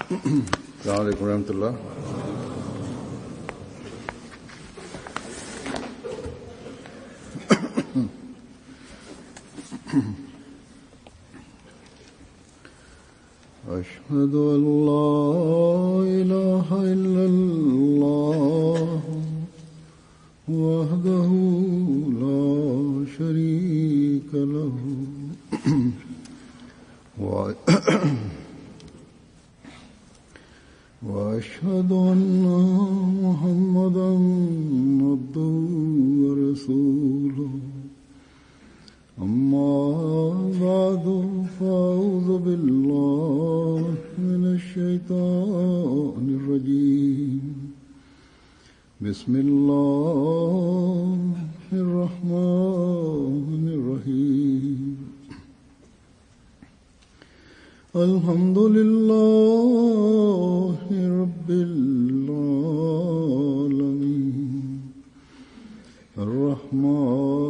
السلام عليكم ورحمة الله. أشهد أن لا إله إلا الله وحده لا شريك له وأشهد أن محمدا عبده ورسوله أما بعد فأعوذ بالله من الشيطان الرجيم بسم الله الرحمن الرحيم الحمد لله رب العالمين الرحمن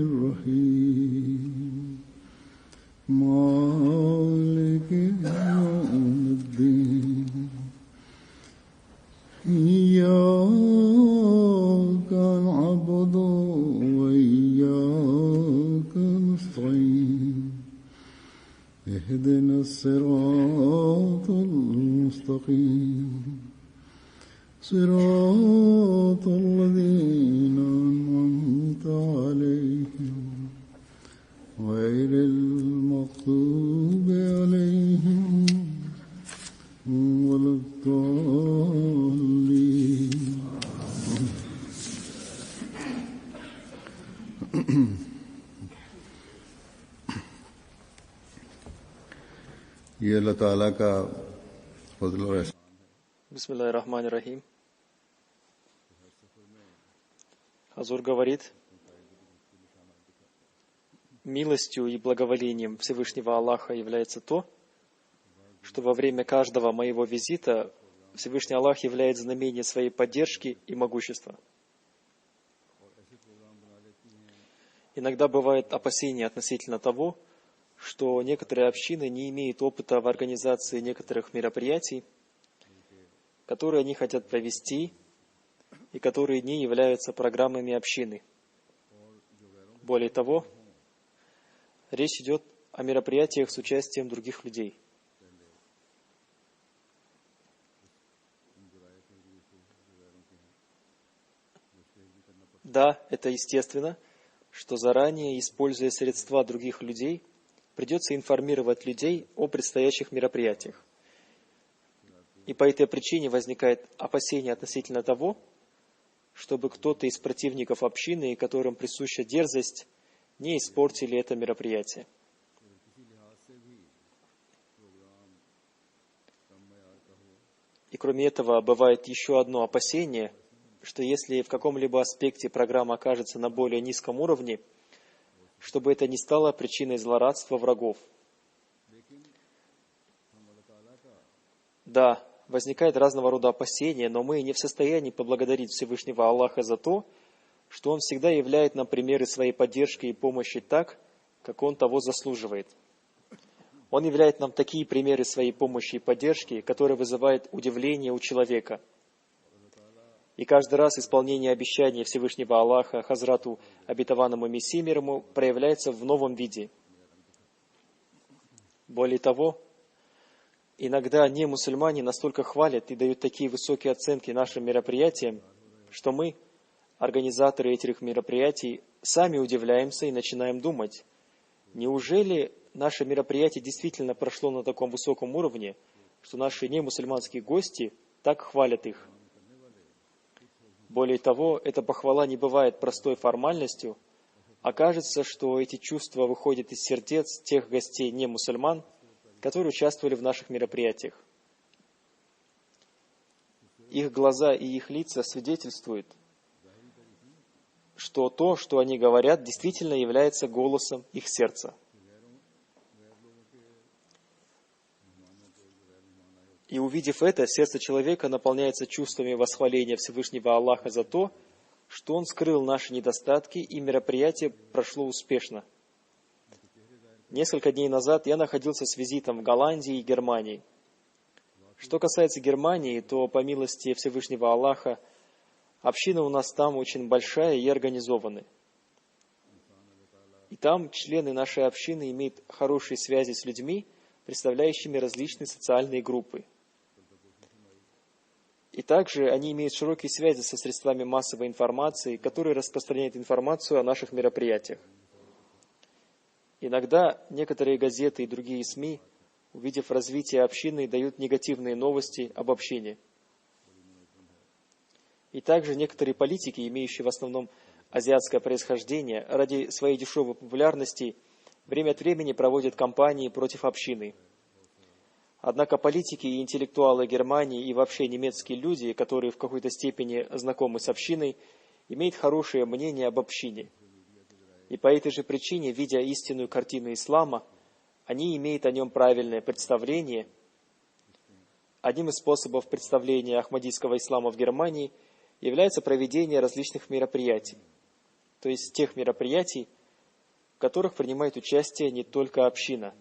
الرحيم مالك يوم الدين إياك نعبد وإياك نستعين اهدنا الصراط المستقيم صراط الذين أنعمت عليهم غير المغضوب عليهم ولا الضالين. ये अल्लाह ताला का फज़ल और एहसान। Бисмиллахир-рахманир-рахим. Хазур говорит: милостью и благоволением Всевышнего Аллаха является то, что во время каждого моего визита Всевышний Аллах являет знамение своей поддержки и могущества. Иногда бывает опасение относительно того, что некоторые общины не имеют опыта в организации некоторых мероприятий, которые они хотят провести и которые не являются программами общины. Более того, речь идет о мероприятиях с участием других людей. Да, это естественно, что заранее, используя средства других людей, придется информировать людей о предстоящих мероприятиях. И по этой причине возникает опасение относительно того, чтобы кто-то из противников общины, которым присуща дерзость, не испортили это мероприятие. И кроме этого, бывает еще одно опасение, что если в каком-либо аспекте программа окажется на более низком уровне, чтобы это не стало причиной злорадства врагов. Да, возникает разного рода опасения, но мы не в состоянии поблагодарить Всевышнего Аллаха за то, что Он всегда являет нам примеры своей поддержки и помощи так, как Он того заслуживает. Он являет нам такие примеры своей помощи и поддержки, которые вызывают удивление у человека. И каждый раз исполнение обещания Всевышнего Аллаха Хазрату обетованному Мессии мир ему проявляется в новом виде. Более того, иногда не мусульмане настолько хвалят и дают такие высокие оценки нашим мероприятиям, что мы, организаторы этих мероприятий, сами удивляемся и начинаем думать, неужели наше мероприятие действительно прошло на таком высоком уровне, что наши немусульманские гости так хвалят их. Более того, эта похвала не бывает простой формальностью, а кажется, что эти чувства выходят из сердец тех гостей не мусульман, которые участвовали в наших мероприятиях. Их глаза и их лица свидетельствуют, что то, что они говорят, действительно является голосом их сердца. И увидев это, сердце человека наполняется чувствами восхваления Всевышнего Аллаха за то, что Он скрыл наши недостатки, и мероприятие прошло успешно. Несколько дней назад я находился с визитом в Голландии и Германии. Что касается Германии, то по милости Всевышнего Аллаха, община у нас там очень большая и организованная. И там члены нашей общины имеют хорошие связи с людьми, представляющими различные социальные группы. И также они имеют широкие связи со средствами массовой информации, которые распространяют информацию о наших мероприятиях. Иногда некоторые газеты и другие СМИ, увидев развитие общины, дают негативные новости об общине. И также некоторые политики, имеющие в основном азиатское происхождение, ради своей дешевой популярности время от времени проводят кампании против общины. Однако политики и интеллектуалы Германии и вообще немецкие люди, которые в какой-то степени знакомы с общиной, имеют хорошее мнение об общине. И по этой же причине, видя истинную картину ислама, они имеют о нем правильное представление. Одним из способов представления ахмадийского ислама в Германии является проведение различных мероприятий, то есть тех мероприятий, в которых принимает участие не только община.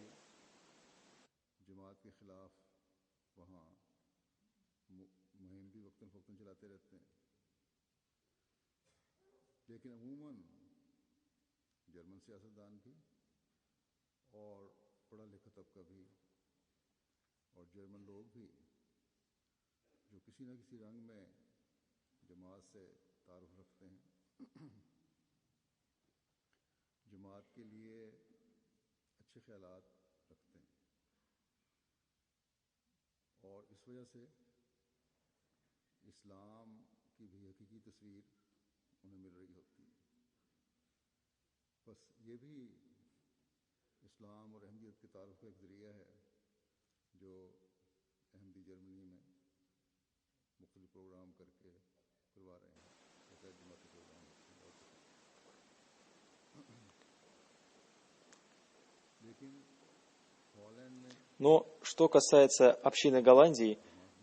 Но что касается общины Голландии,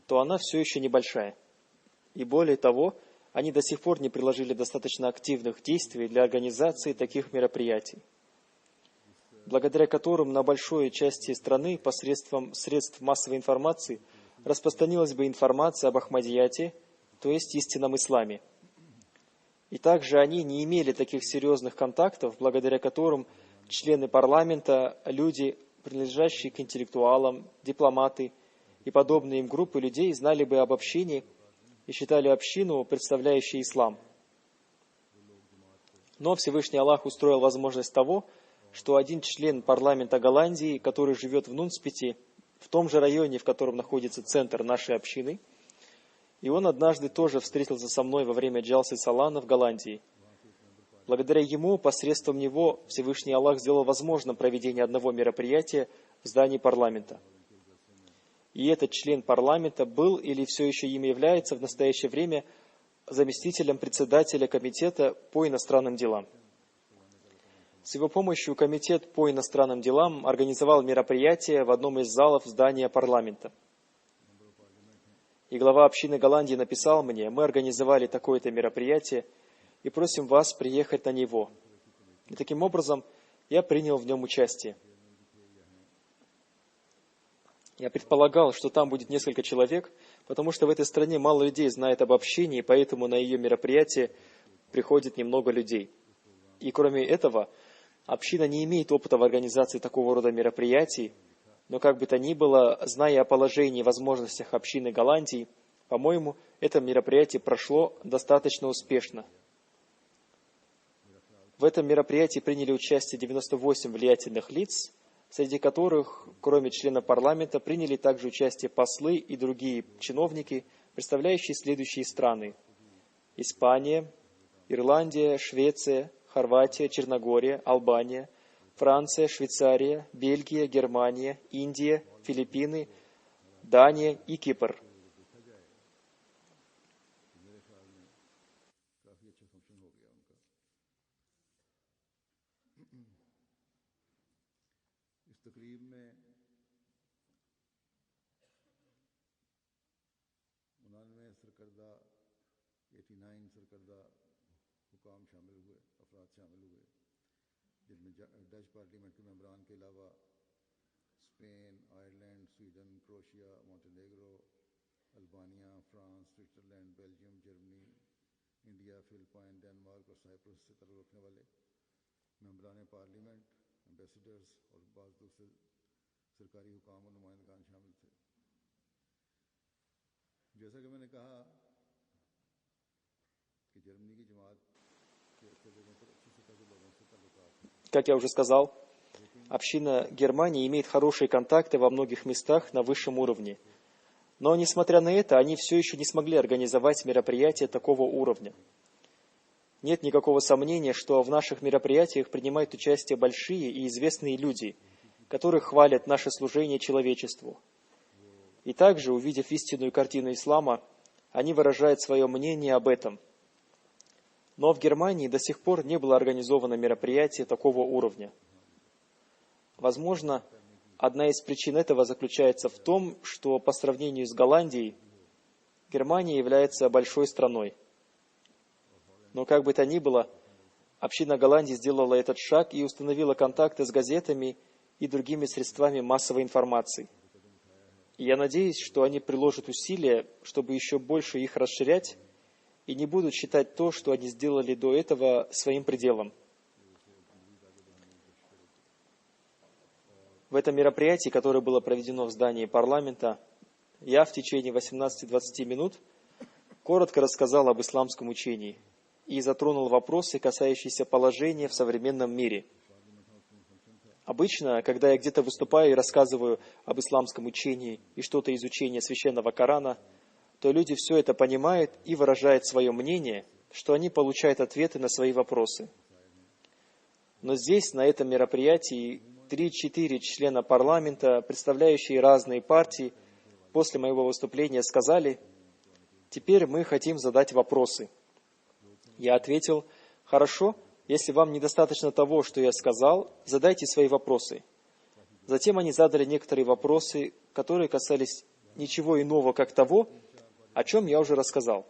то она все еще небольшая. И более того, они до сих пор не приложили достаточно активных действий для организации таких мероприятий, благодаря которым на большой части страны посредством средств массовой информации распространилась бы информация об Ахмадияте, то есть истинном исламе. И также они не имели таких серьезных контактов, благодаря которым члены парламента, люди, принадлежащие к интеллектуалам, дипломаты и подобные им группы людей знали бы об общине и считали общину, представляющей ислам. Но Всевышний Аллах устроил возможность того, что один член парламента Голландии, который живет в Нунспите, в том же районе, в котором находится центр нашей общины, и он однажды тоже встретился со мной во время Джалсы Салана в Голландии. Благодаря ему, посредством него, Всевышний Аллах сделал возможным проведение одного мероприятия в здании парламента. И этот член парламента был или все еще им является в настоящее время заместителем председателя комитета по иностранным делам. С его помощью комитет по иностранным делам организовал мероприятие в одном из залов здания парламента. И глава общины Голландии написал мне: мы организовали такое-то мероприятие и просим вас приехать на него. И таким образом я принял в нем участие. Я предполагал, что там будет несколько человек, потому что в этой стране мало людей знает об общине, и поэтому на ее мероприятие приходит немного людей. И кроме этого, община не имеет опыта в организации такого рода мероприятий, но как бы то ни было, зная о положении и возможностях общины Голландии, по-моему, это мероприятие прошло достаточно успешно. В этом мероприятии приняли участие 98 влиятельных лиц, среди которых, кроме членов парламента, приняли также участие послы и другие чиновники, представляющие следующие страны: Испания, Ирландия, Швеция, Хорватия, Черногория, Албания, Франция, Швейцария, Бельгия, Германия, Индия, Филиппины, Дания и Кипр. Spain, Ireland, Sweden, Croatia, Montenegro, Albania, France, Switzerland, Belgium, Germany, India, Philippines, Denmark और साइप्रस से ताल्लुक़ रखने वाले मेंबरान पार्लियामेंट, एम्बेसडर्स और बाज़ दूसरे सरकारी हुकाम और नुमाइंदगान शामिल थे। जैसा कि मैंने कहा कि जर्मनी की जमात के अक्सर जगहों पर अच्छी सतह के लोगों से ताल्लुकात हैं। Как я уже сказал, община Германии имеет хорошие контакты во многих местах на высшем уровне. Но, несмотря на это, они все еще не смогли организовать мероприятия такого уровня. Нет никакого сомнения, что в наших мероприятиях принимают участие большие и известные люди, которые хвалят наше служение человечеству. И также, увидев истинную картину ислама, они выражают свое мнение об этом. Но в Германии до сих пор не было организовано мероприятие такого уровня. Возможно, одна из причин этого заключается в том, что по сравнению с Голландией, Германия является большой страной. Но как бы то ни было, община Голландии сделала этот шаг и установила контакты с газетами и другими средствами массовой информации. И я надеюсь, что они приложат усилия, чтобы еще больше их расширять, и не будут считать то, что они сделали до этого, своим пределом. В этом мероприятии, которое было проведено в здании парламента, я в течение 18-20 минут коротко рассказал об исламском учении и затронул вопросы, касающиеся положения в современном мире. Обычно, когда я где-то выступаю и рассказываю об исламском учении и что-то из учения священного Корана, то люди все это понимают и выражают свое мнение, что они получают ответы на свои вопросы. Но здесь, на этом мероприятии, 3-4 члена парламента, представляющие разные партии, после моего выступления сказали: «Теперь мы хотим задать вопросы». Я ответил: «Хорошо, если вам недостаточно того, что я сказал, задайте свои вопросы». Затем они задали некоторые вопросы, которые касались ничего иного, как того, о чем я уже рассказал.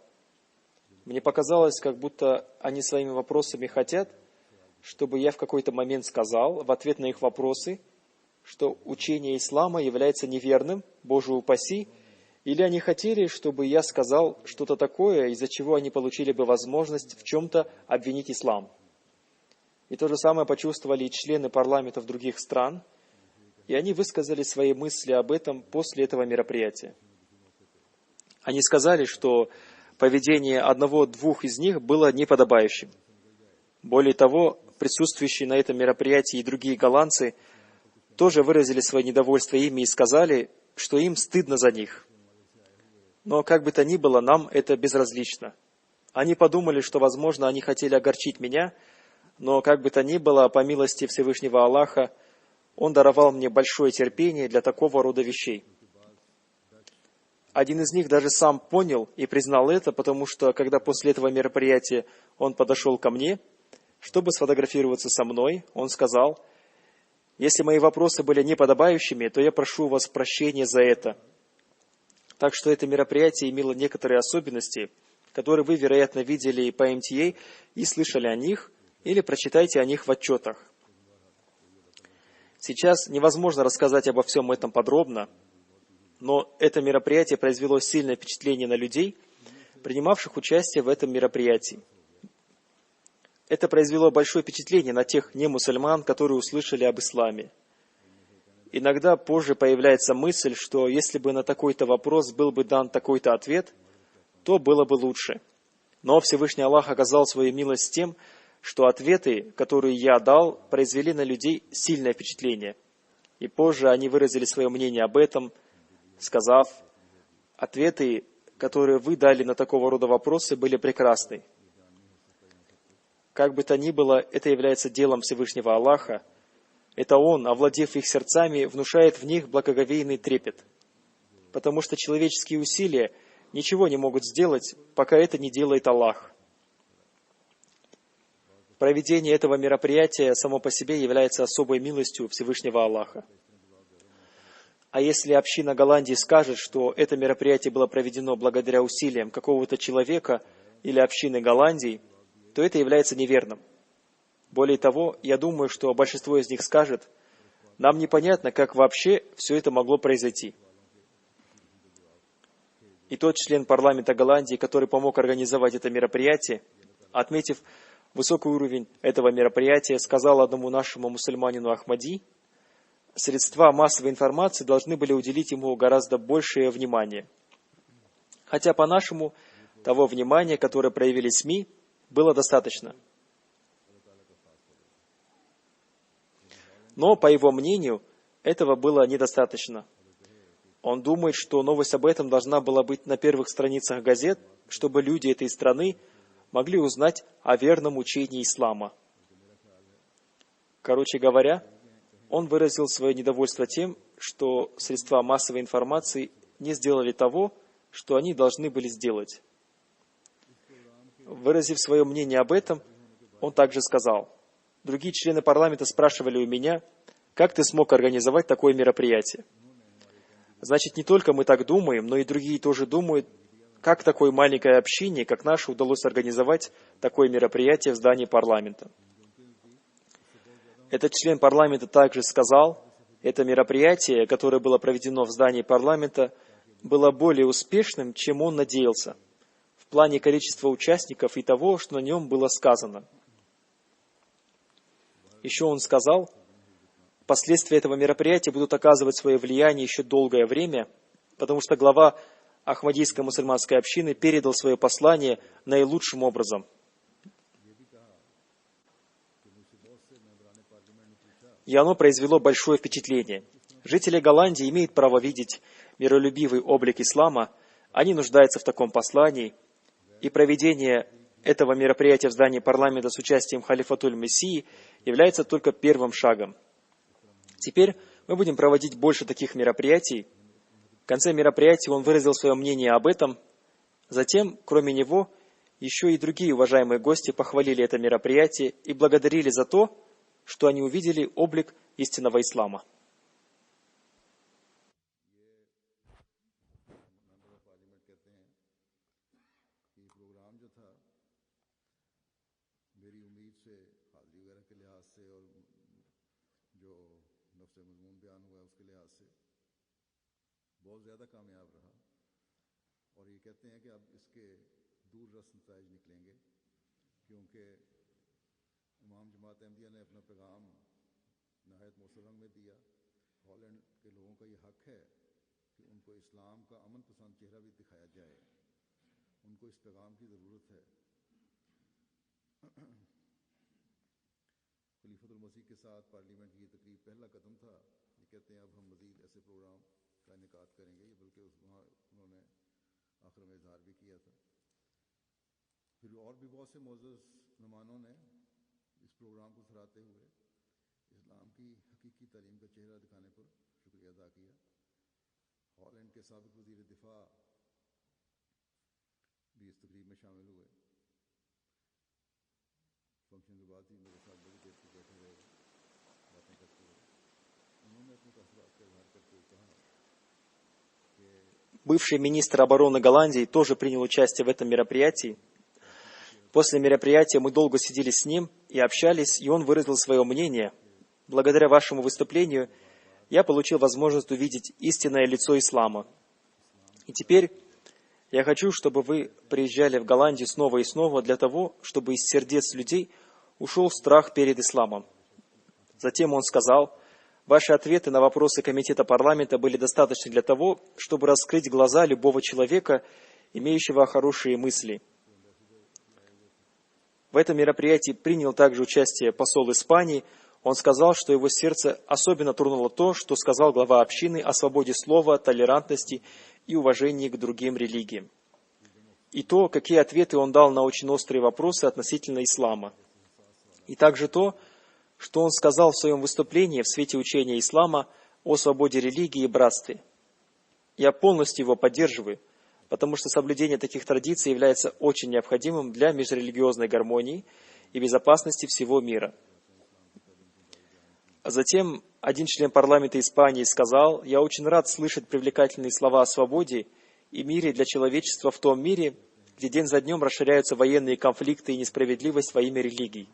Мне показалось, как будто они своими вопросами хотят, чтобы я в какой-то момент сказал в ответ на их вопросы, что учение ислама является неверным, Боже упаси, или они хотели, чтобы я сказал что-то такое, из-за чего они получили бы возможность в чем-то обвинить ислам. И то же самое почувствовали и члены парламентов других стран, и они высказали свои мысли об этом после этого мероприятия. Они сказали, что поведение одного-двух из них было неподобающим. Более того, присутствующие на этом мероприятии и другие голландцы тоже выразили свое недовольство ими и сказали, что им стыдно за них. Но как бы то ни было, нам это безразлично. Они подумали, что, возможно, они хотели огорчить меня, но как бы то ни было, по милости Всевышнего Аллаха, Он даровал мне большое терпение для такого рода вещей. Один из них даже сам понял и признал это, потому что, когда после этого мероприятия он подошел ко мне, чтобы сфотографироваться со мной, он сказал: «Если мои вопросы были неподобающими, то я прошу у вас прощения за это». Так что это мероприятие имело некоторые особенности, которые вы, вероятно, видели по МТА и слышали о них, или прочитайте о них в отчетах. Сейчас невозможно рассказать обо всем этом подробно, но это мероприятие произвело сильное впечатление на людей, принимавших участие в этом мероприятии. Это произвело большое впечатление на тех немусульман, которые услышали об исламе. Иногда позже появляется мысль, что если бы на такой-то вопрос был бы дан такой-то ответ, то было бы лучше. Но Всевышний Аллах оказал свою милость тем, что ответы, которые я дал, произвели на людей сильное впечатление. И позже они выразили свое мнение об этом, сказав: ответы, которые вы дали на такого рода вопросы, были прекрасны. Как бы то ни было, это является делом Всевышнего Аллаха. Это Он, овладев их сердцами, внушает в них благоговейный трепет. Потому что человеческие усилия ничего не могут сделать, пока это не делает Аллах. Проведение этого мероприятия само по себе является особой милостью Всевышнего Аллаха. А если община Голландии скажет, что это мероприятие было проведено благодаря усилиям какого-то человека или общины Голландии, то это является неверным. Более того, я думаю, что большинство из них скажет: Нам непонятно, как вообще все это могло произойти. И тот член парламента Голландии, который помог организовать это мероприятие, отметив высокий уровень этого мероприятия, сказал одному нашему мусульманину Ахмади, средства массовой информации должны были уделить ему гораздо большее внимание. Хотя по-нашему того внимания, которое проявили СМИ, было достаточно. Но, по его мнению, этого было недостаточно. Он думает, что новость об этом должна была быть на первых страницах газет, чтобы люди этой страны могли узнать о верном учении ислама. Короче говоря, он выразил свое недовольство тем, что средства массовой информации не сделали того, что они должны были сделать. Выразив свое мнение об этом, он также сказал: «Другие члены парламента спрашивали у меня, как ты смог организовать такое мероприятие? Значит, не только мы так думаем, но и другие тоже думают, как такое маленькое общине, как наше, удалось организовать такое мероприятие в здании парламента». Этот член парламента также сказал, это мероприятие, которое было проведено в здании парламента, было более успешным, чем он надеялся, в плане количества участников и того, что на нем было сказано. Еще он сказал, последствия этого мероприятия будут оказывать свое влияние еще долгое время, потому что глава Ахмадийской мусульманской общины передал свое послание наилучшим образом. И оно произвело большое впечатление. Жители Голландии имеют право видеть миролюбивый облик ислама, они нуждаются в таком послании, и проведение этого мероприятия в здании парламента с участием халифатуль Мессии является только первым шагом. Теперь мы будем проводить больше таких мероприятий. В конце мероприятия он выразил свое мнение об этом. Затем, кроме него, еще и другие уважаемые гости похвалили это мероприятие и благодарили за то, что они увидели облик истинного ислама. बहुत ज़्यादा कामयाब रहा और ये कहते हैं कि अब इसके दूर रस नताइज निकलेंगे क्योंकि इमाम जमात अहमदिया ने अपना पैगाम नहायत मौसूल रंग में दिया। हॉलैंड के लोगों का ये हक है कि उनको इस्लाम का अमन पसंद चेहरा भी दिखाया जाए, उनको इस पैगाम की ज़रूरत है। खलीफतुल मसीह के साथ पार्लियामेंट की ये तकरीब पहला कदम था। ये कहते हैं अब हम मज़ीद ऐसे प्रोग्राम का इनेकाद करेंगे, बल्कि वहाँ उन्होंने आखिर में इजहार भी किया था। फिर और भी बहुत से मोअज़्ज़ज़ मेहमानों ने इस प्रोग्राम को सराहते हुए इस्लाम की हकीकी तालीम का चेहरा दिखाने पर शुक्रिया अदा किया। हॉलैंड के साबिक़ वज़ीर दिफा भी इस तकरीब में शामिल हुए। फंक्शन के बाद ही मेरे साथ बड़ी देर तक बैठे रहे, बातें करते रहे। उन्होंने अपने तसव्वुरात का इजहार करते हुए कहा, бывший министр обороны Голландии тоже принял участие в этом мероприятии. После мероприятия мы долго сидели с ним и общались, и он выразил свое мнение. Благодаря вашему выступлению я получил возможность увидеть истинное лицо ислама. И теперь я хочу, чтобы вы приезжали в Голландию снова и снова для того, чтобы из сердец людей ушел страх перед исламом. Затем он сказал, ваши ответы на вопросы комитета парламента были достаточны для того, чтобы раскрыть глаза любого человека, имеющего хорошие мысли. В этом мероприятии принял также участие посол Испании. Он сказал, что его сердце особенно тронуло то, что сказал глава общины о свободе слова, толерантности и уважении к другим религиям. И то, какие ответы он дал на очень острые вопросы относительно ислама. И также то, что он сказал в своем выступлении в свете учения ислама о свободе религии и братстве. Я полностью его поддерживаю, потому что соблюдение таких традиций является очень необходимым для межрелигиозной гармонии и безопасности всего мира. А затем один член парламента Испании сказал, я очень рад слышать привлекательные слова о свободе и мире для человечества в том мире, где день за днем расширяются военные конфликты и несправедливость во имя религий.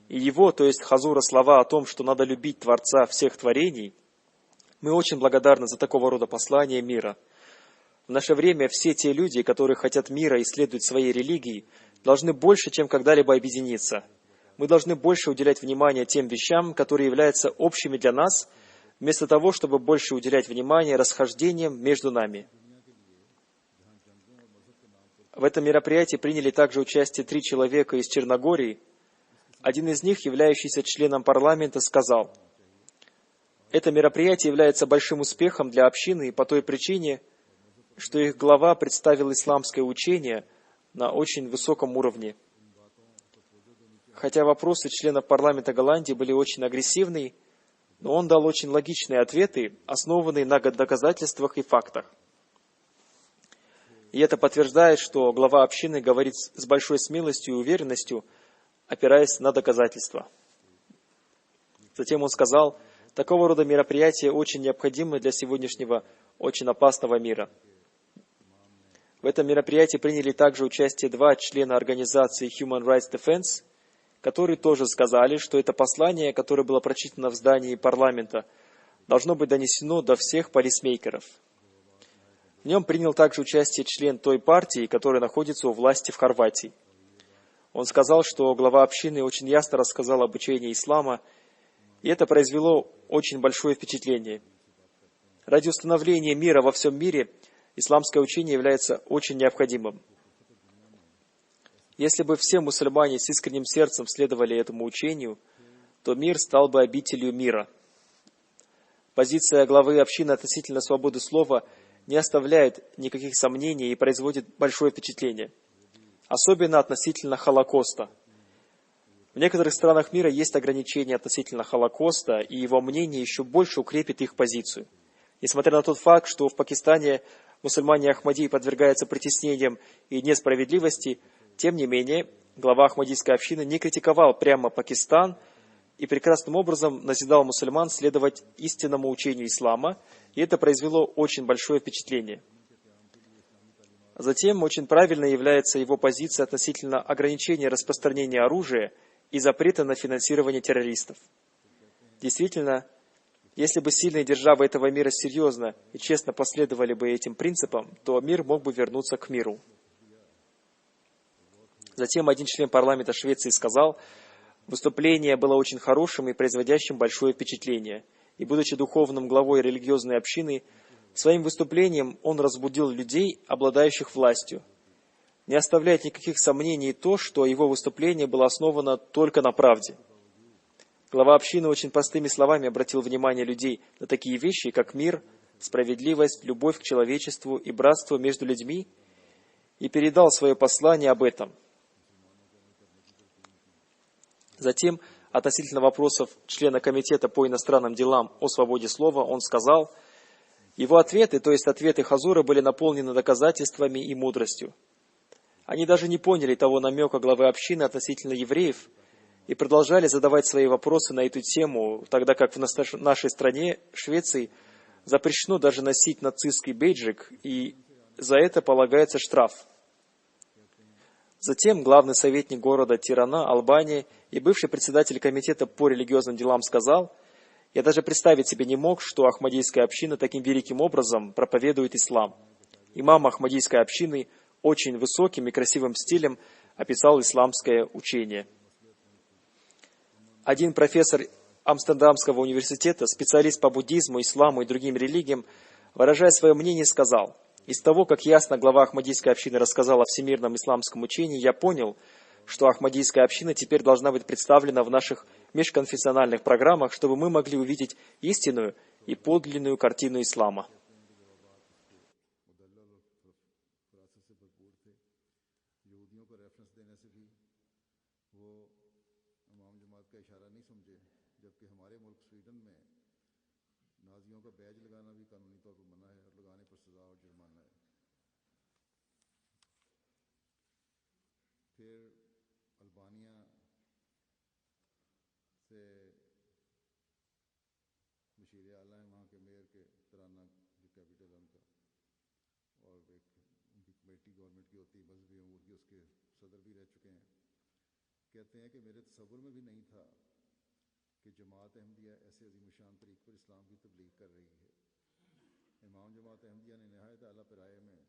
И его, то есть Хазура, слова о том, что надо любить Творца всех творений, мы очень благодарны за такого рода послание мира. В наше время все те люди, которые хотят мира и следуют своей религии, должны больше, чем когда-либо объединиться. Мы должны больше уделять внимание тем вещам, которые являются общими для нас, вместо того, чтобы больше уделять внимание расхождениям между нами. В этом мероприятии приняли также участие 3 человека из Черногории. Один из них, являющийся членом парламента, сказал: «Это мероприятие является большим успехом для общины по той причине, что их глава представил исламское учение на очень высоком уровне. Хотя вопросы членов парламента Голландии были очень агрессивны, но он дал очень логичные ответы, основанные на доказательствах и фактах. И это подтверждает, что глава общины говорит с большой смелостью и уверенностью, опираясь на доказательства». Затем он сказал: «Такого рода мероприятия очень необходимы для сегодняшнего очень опасного мира». В этом мероприятии приняли также участие 2 члена организации Human Rights Defense, которые тоже сказали, что это послание, которое было прочитано в здании парламента, должно быть донесено до всех полисмейкеров. В нем принял также участие член той партии, которая находится у власти в Хорватии. Он сказал, что глава общины очень ясно рассказал об учении ислама, и это произвело очень большое впечатление. Ради установления мира во всем мире исламское учение является очень необходимым. Если бы все мусульмане с искренним сердцем следовали этому учению, то мир стал бы обителью мира. Позиция главы общины относительно свободы слова не оставляет никаких сомнений и производит большое впечатление, особенно относительно Холокоста. В некоторых странах мира есть ограничения относительно Холокоста, и его мнение еще больше укрепит их позицию. Несмотря на тот факт, что в Пакистане мусульмане Ахмадии подвергаются притеснениям и несправедливости, тем не менее, глава Ахмадийской общины не критиковал прямо Пакистан и прекрасным образом назидал мусульман следовать истинному учению ислама, и это произвело очень большое впечатление. Затем очень правильной является его позиция относительно ограничения распространения оружия и запрета на финансирование террористов. Действительно, если бы сильные державы этого мира серьезно и честно последовали бы этим принципам, то мир мог бы вернуться к миру. Затем один член парламента Швеции сказал: «Выступление было очень хорошим и производящим большое впечатление, и, будучи духовным главой религиозной общины, своим выступлением он разбудил людей, обладающих властью. Не оставляет никаких сомнений то, что его выступление было основано только на правде». Глава общины очень простыми словами обратил внимание людей на такие вещи, как мир, справедливость, любовь к человечеству и братство между людьми, и передал свое послание об этом. Затем, относительно вопросов члена комитета по иностранным делам о свободе слова, он сказал: его ответы, то есть ответы Хазура, были наполнены доказательствами и мудростью. Они даже не поняли того намека главы общины относительно евреев и продолжали задавать свои вопросы на эту тему, тогда как в нашей стране, Швеции, запрещено даже носить нацистский бейджик, и за это полагается штраф. Затем главный советник города Тирана, Албания, и бывший председатель комитета по религиозным делам сказал: «Я даже представить себе не мог, что Ахмадийская община таким великим образом проповедует ислам». Имам Ахмадийской общины очень высоким и красивым стилем описал исламское учение. Один профессор Амстердамского университета, специалист по буддизму, исламу и другим религиям, выражая свое мнение, сказал: «Из того, как ясно глава Ахмадийской общины рассказал о всемирном исламском учении, я понял, что Ахмадийская община теперь должна быть представлена в наших межконфессиональных программах, чтобы мы могли увидеть истинную и подлинную картину ислама». कहते हैं कि मेरे तसव्वुर में भी नहीं था कि जमात अहमदिया ऐसे अजीम शान तरीक पर इस्लाम की तबलीग कर रही है। इमाम जमात अहमदिया ने नहायत आला पैराए में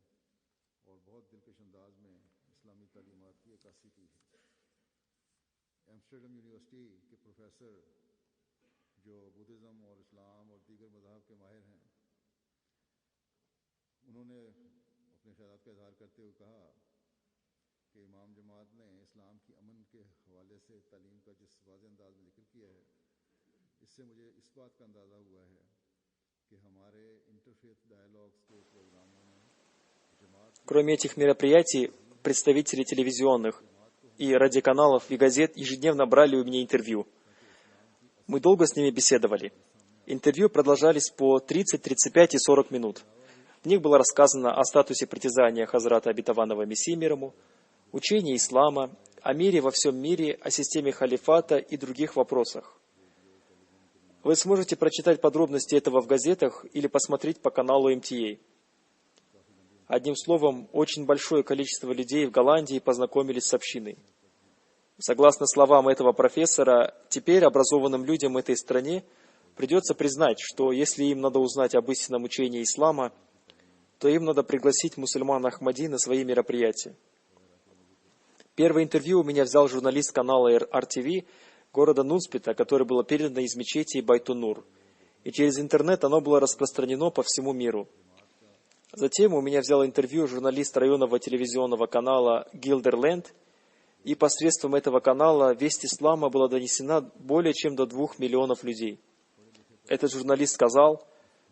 और बहुत दिलकश अंदाज में इस्लामी तालीमात की अक्कासी की है। एम्स्टर्डम यूनिवर्सिटी के प्रोफेसर जो बुद्धिज़्म और इस्लाम और दीगर मज़ाहब के माहिर हैं, उन्होंने अपने ख्यालात का इज़हार करते हुए कहा कि इमाम जमात ने इस्लाम की अमन के हवाले से तालीम का जिस वाज़ेह अंदाज में जिक्र किया है, इससे मुझे इस बात का अंदाज़ा हुआ है कि हमारे इंटरफेथ डायलॉग्स के प्रोग्रामों में जमात Кроме этих мероприятий, представители телевизионных и радиоканалов и газет ежедневно брали у меня интервью. Мы долго с ними беседовали. Интервью продолжались по 30, 35 и 40 минут. В них было рассказано о статусе притязания Хазрата Обетованного Мессии мир ему, учении ислама, о мире во всем мире, о системе халифата и других вопросах. Вы сможете прочитать подробности этого в газетах или посмотреть по каналу МТА. Одним словом, очень большое количество людей в Голландии познакомились с общиной. Согласно словам этого профессора, теперь образованным людям этой стране придется признать, что если им надо узнать об истинном учении ислама, то им надо пригласить мусульман Ахмади на свои мероприятия. Первое интервью у меня взял журналист канала RTV города Нунспита, которое было передано из мечети Байтун-Нур, и через интернет оно было распространено по всему миру. Затем у меня взял интервью журналист районного телевизионного канала Гилдерленд, и посредством этого канала весть ислама была донесена более чем до 2 миллионов людей. Этот журналист сказал: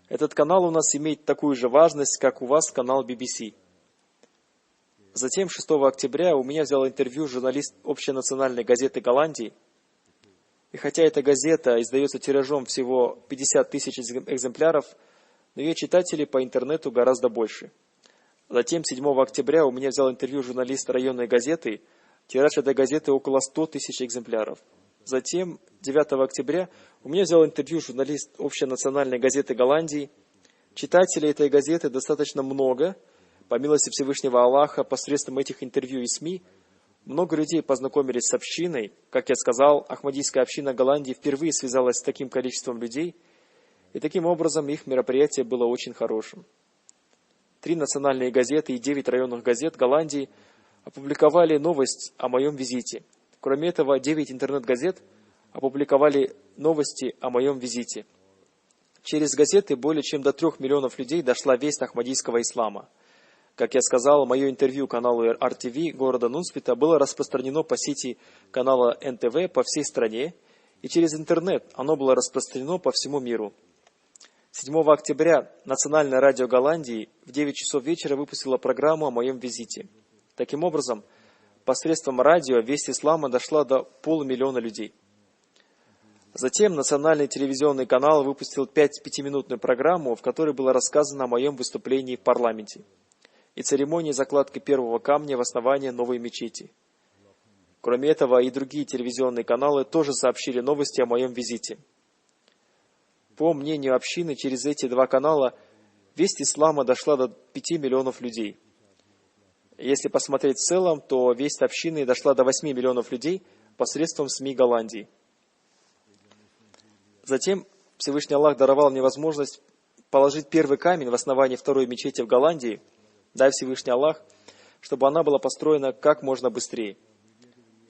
«Этот канал у нас имеет такую же важность, как у вас канал BBC». Затем 6 октября у меня взял интервью журналист общенациональной газеты Голландии, и хотя эта газета издается тиражом всего 50 тысяч экземпляров, но ее читателей по интернету гораздо больше. Затем 7 октября у меня взял интервью журналист районной газеты, тираж этой газеты около 100 тысяч экземпляров. Затем 9 октября у меня взял интервью журналист общенациональной газеты Голландии. Читателей этой газеты достаточно много. По милости Всевышнего Аллаха, посредством этих интервью и СМИ, много людей познакомились с общиной. Как я сказал, Ахмадийская община Голландии впервые связалась с таким количеством людей, и таким образом их мероприятие было очень хорошим. 3 национальные газеты и 9 районных газет Голландии опубликовали новость о моем визите. Кроме этого, 9 интернет-газет опубликовали новости о моем визите. Через газеты более чем до 3 миллионов людей дошла весть ахмадийского ислама. Как я сказал, мое интервью каналу RTV города Нунспита было распространено по сети канала НТВ по всей стране, и через интернет оно было распространено по всему миру. 7 октября Национальное радио Голландии в 9 часов вечера выпустило программу о моем визите. Таким образом, посредством радио весть ислама дошла до 500 000 людей. Затем национальный телевизионный канал выпустил 5-минутную программу, в которой было рассказано о моем выступлении в парламенте и церемонии закладки первого камня в основании новой мечети. Кроме этого, и другие телевизионные каналы тоже сообщили новости о моем визите. По мнению общины, через эти 2 канала весть ислама дошла до 5 миллионов людей. Если посмотреть в целом, то весть общины дошла до 8 миллионов людей посредством СМИ Голландии. Затем Всевышний Аллах даровал мне возможность положить первый камень в основании второй мечети в Голландии, дай Всевышний Аллах, чтобы она была построена как можно быстрее.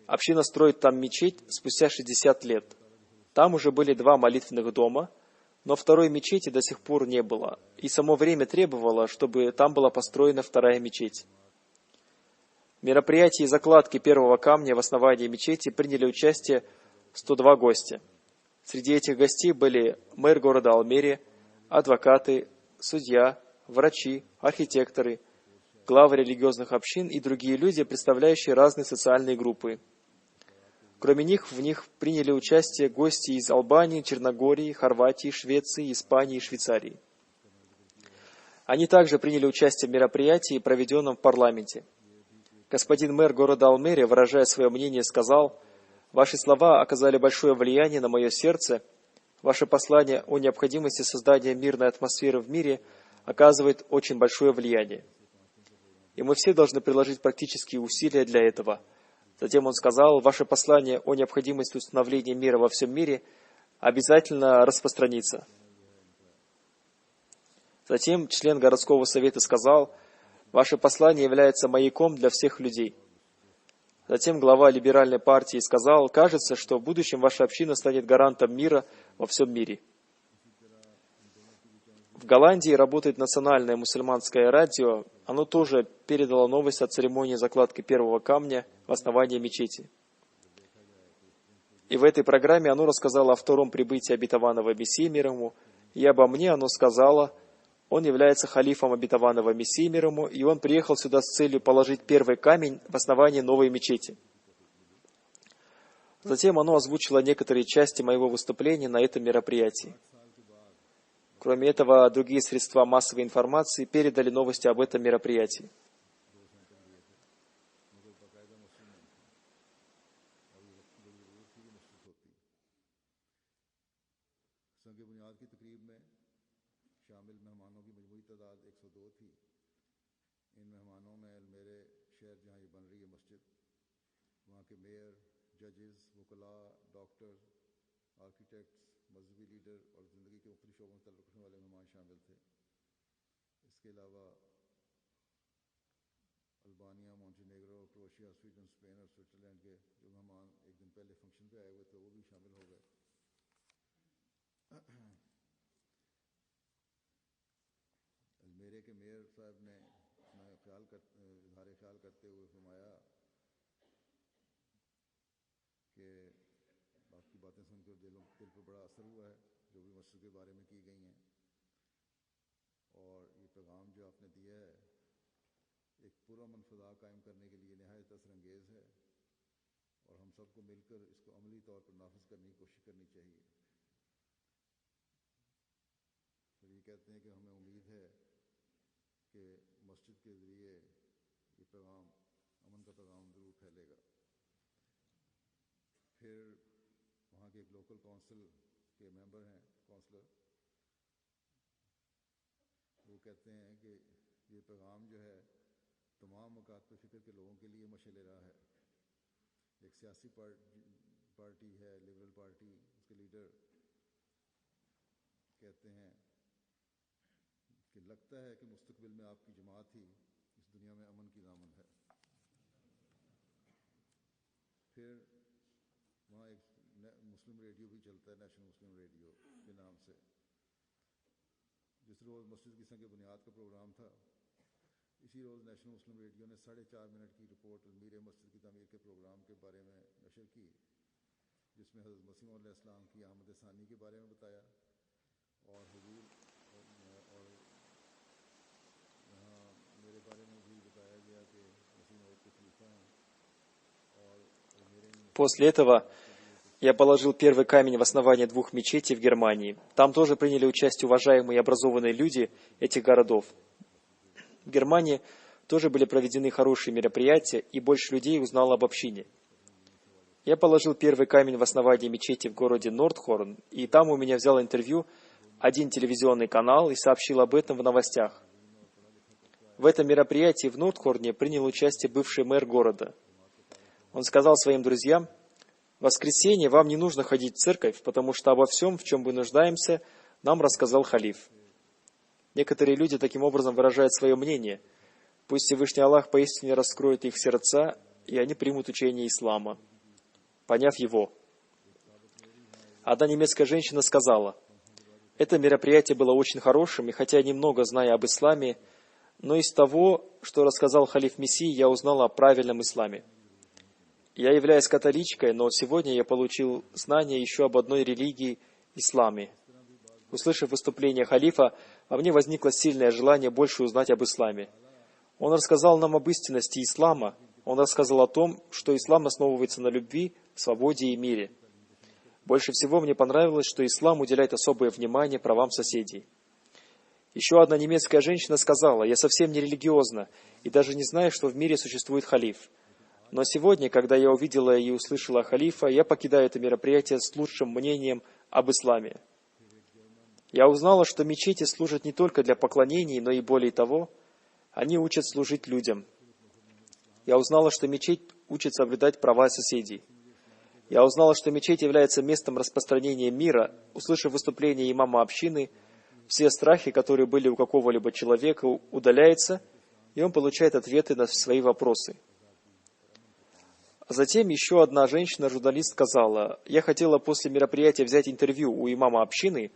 Община строит там мечеть спустя 60 лет. Там уже были 2 молитвенных дома, но второй мечети до сих пор не было, и само время требовало, чтобы там была построена вторая мечеть. В мероприятии закладки первого камня в основании мечети приняли участие 102 гостя. Среди этих гостей были мэр города Алмери, адвокаты, судья, врачи, архитекторы, главы религиозных общин и другие люди, представляющие разные социальные группы. Кроме них, в них приняли участие гости из Албании, Черногории, Хорватии, Швеции, Испании и Швейцарии. Они также приняли участие в мероприятии, проведенном в парламенте. Господин мэр города Алмери, выражая свое мнение, сказал: «Ваши слова оказали большое влияние на мое сердце. Ваше послание о необходимости создания мирной атмосферы в мире оказывает очень большое влияние. И мы все должны приложить практические усилия для этого. Затем он сказал: ваше послание о необходимости установления мира во всем мире обязательно распространится. Затем член городского совета сказал: ваше послание является маяком для всех людей. Затем глава либеральной партии сказал: кажется, что в будущем ваша община станет гарантом мира во всем мире. В Голландии работает национальное мусульманское радио. Оно тоже передало новость о церемонии закладки первого камня в основании мечети. И в этой программе оно рассказало о втором прибытии обетованного Мессии мир ему, и обо мне оно сказало: он является халифом обетованного Мессии мир ему, и он приехал сюда с целью положить первый камень в основании новой мечети. Затем оно озвучило некоторые части моего выступления на этом мероприятии. Кроме этого, другие средства массовой информации передали новости об этом мероприятии. इसके अलावा Albania, Montenegro, Croatia, Sweden, Spain और स्विट्जरलैंड के जो मेहमान एक दिन पहले फंक्शन पे आए हुए थे वो भी शामिल हो गए। अजमेरे के मेयर साहब ने इजहार ख्याल करते हुए फरमाया कि आपकी बातें सुनकर दिल पर बड़ा असर हुआ है, जो भी मस्जिद के बारे में की गई हैं, और ये पैगाम जो आपने दिया है एक पुरअमन फ़ज़ा कायम करने के लिए नहायत असरअंगेज़ है, और हम सबको मिलकर इसको अमली तौर पर नाफिज करने की कोशिश करनी चाहिए। फिर ये कहते हैं कि हमें उम्मीद है कि मस्जिद के ज़रिए ये पैगाम, अमन का पैगाम ज़रूर फैलेगा। फिर वहाँ के एक लोकल काउंसिल के मेंबर हैं, काउंसलर, वो कहते हैं कि ये पैगाम जो है तमाम मकात पे फ़िक्र के लोगों के लिए मशअल राह है। एक सियासी पार्टी है, लिबरल पार्टी, उसके लीडर कहते हैं कि लगता है कि मुस्तकबिल में आपकी जमात ही इस दुनिया में अमन की दामन है। फिर वहाँ एक मुस्लिम रेडियो भी चलता है, नेशनल मुस्लिम रेडियो के नाम से। जिस रोज़ मस्जिद की संग बुनियाद का प्रोग्राम था, इसी रोज़ नेशनल मुस्लिम रेडियो ने 4.5 मिनट की रिपोर्ट अजमेर मस्जिद की तामीर के प्रोग्राम के बारे में नशर की, जिसमें हज़रत मसीह मौऊद अलैहिस्सलाम की आमद सानी के बारे में बताया, और हुजूर और यहाँ मेरे बारे में भी बताया गया कि मसीह मौऊद के खलीफा हैं। और После этого я положил первый камень в основание 2 мечетей в Германии. Там тоже приняли участие уважаемые и образованные люди этих городов. В Германии тоже были проведены хорошие мероприятия, и больше людей узнало об общине. Я положил первый камень в основании мечети в городе Нордхорн, и там у меня взял интервью один телевизионный канал и сообщил об этом в новостях. В этом мероприятии в Нордхорне принял участие бывший мэр города. Он сказал своим друзьям: в воскресенье вам не нужно ходить в церковь, потому что обо всем, в чем мы нуждаемся, нам рассказал халиф. Некоторые люди таким образом выражают свое мнение. Пусть Всевышний Аллах поистине раскроет их сердца, и они примут учение ислама, поняв его. Одна немецкая женщина сказала: это мероприятие было очень хорошим, и хотя я немного знаю об исламе, но из того, что рассказал халиф Мессии, я узнала о правильном исламе. Я являюсь католичкой, но сегодня я получил знания еще об одной религии – исламе. Услышав выступление халифа, во мне возникло сильное желание больше узнать об исламе. Он рассказал нам об истинности ислама. Он рассказал о том, что ислам основывается на любви, свободе и мире. Больше всего мне понравилось, что ислам уделяет особое внимание правам соседей. Еще одна немецкая женщина сказала: я совсем не религиозна и даже не знаю, что в мире существует халиф. Но сегодня, когда я увидела и услышала халифа, я покидаю это мероприятие с лучшим мнением об исламе. Я узнала, что мечети служат не только для поклонений, но и более того, они учат служить людям. Я узнала, что мечеть учит соблюдать права соседей. Я узнала, что мечеть является местом распространения мира. Услышав выступление имама общины, все страхи, которые были у какого-либо человека, удаляются, и он получает ответы на свои вопросы. Затем еще одна женщина-журналист сказала: «Я хотела после мероприятия взять интервью у имама общины,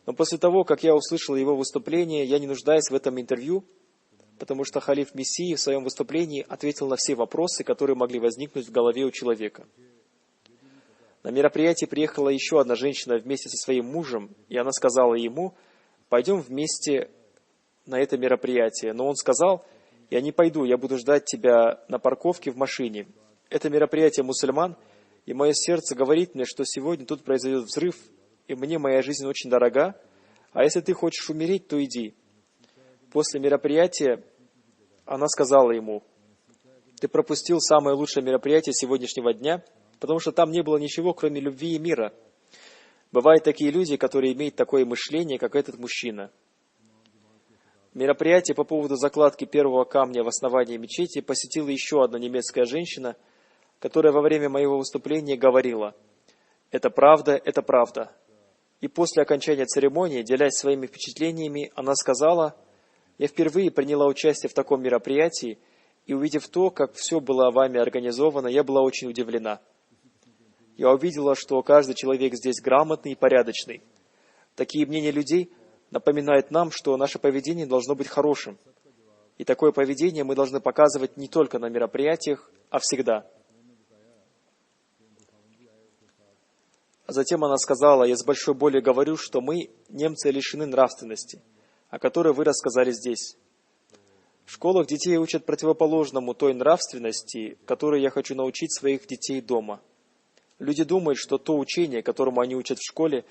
но после того, как я услышала его выступление, я не нуждаюсь в этом интервью, потому что халиф Мессии в своем выступлении ответил на все вопросы, которые могли возникнуть в голове у человека». На мероприятие приехала еще одна женщина вместе со своим мужем, и она сказала ему: «Пойдем вместе на это мероприятие». Но он сказал: «Я не пойду, я буду ждать тебя на парковке в машине. Это мероприятие мусульман, и мое сердце говорит мне, что сегодня тут произойдет взрыв, и мне моя жизнь очень дорога, а если ты хочешь умереть, то иди». После мероприятия она сказала ему: «Ты пропустил самое лучшее мероприятие сегодняшнего дня, потому что там не было ничего, кроме любви и мира. Бывают такие люди, которые имеют такое мышление, как этот мужчина». Мероприятие по поводу закладки первого камня в основании мечети посетила еще одна немецкая женщина, которая во время моего выступления говорила: «Это правда, это правда». И после окончания церемонии, делясь своими впечатлениями, она сказала: «Я впервые приняла участие в таком мероприятии, и увидев то, как все было вами организовано, я была очень удивлена. Я увидела, что каждый человек здесь грамотный и порядочный. Такие мнения людей напоминают нам, что наше поведение должно быть хорошим. И такое поведение мы должны показывать не только на мероприятиях, а всегда». Затем она сказала: «Я с большой болью говорю, что мы, немцы, лишены нравственности, о которой вы рассказали здесь. В школах детей учат противоположному той нравственности, которой я хочу научить своих детей дома. Люди думают, что то учение, которому они учат в школе,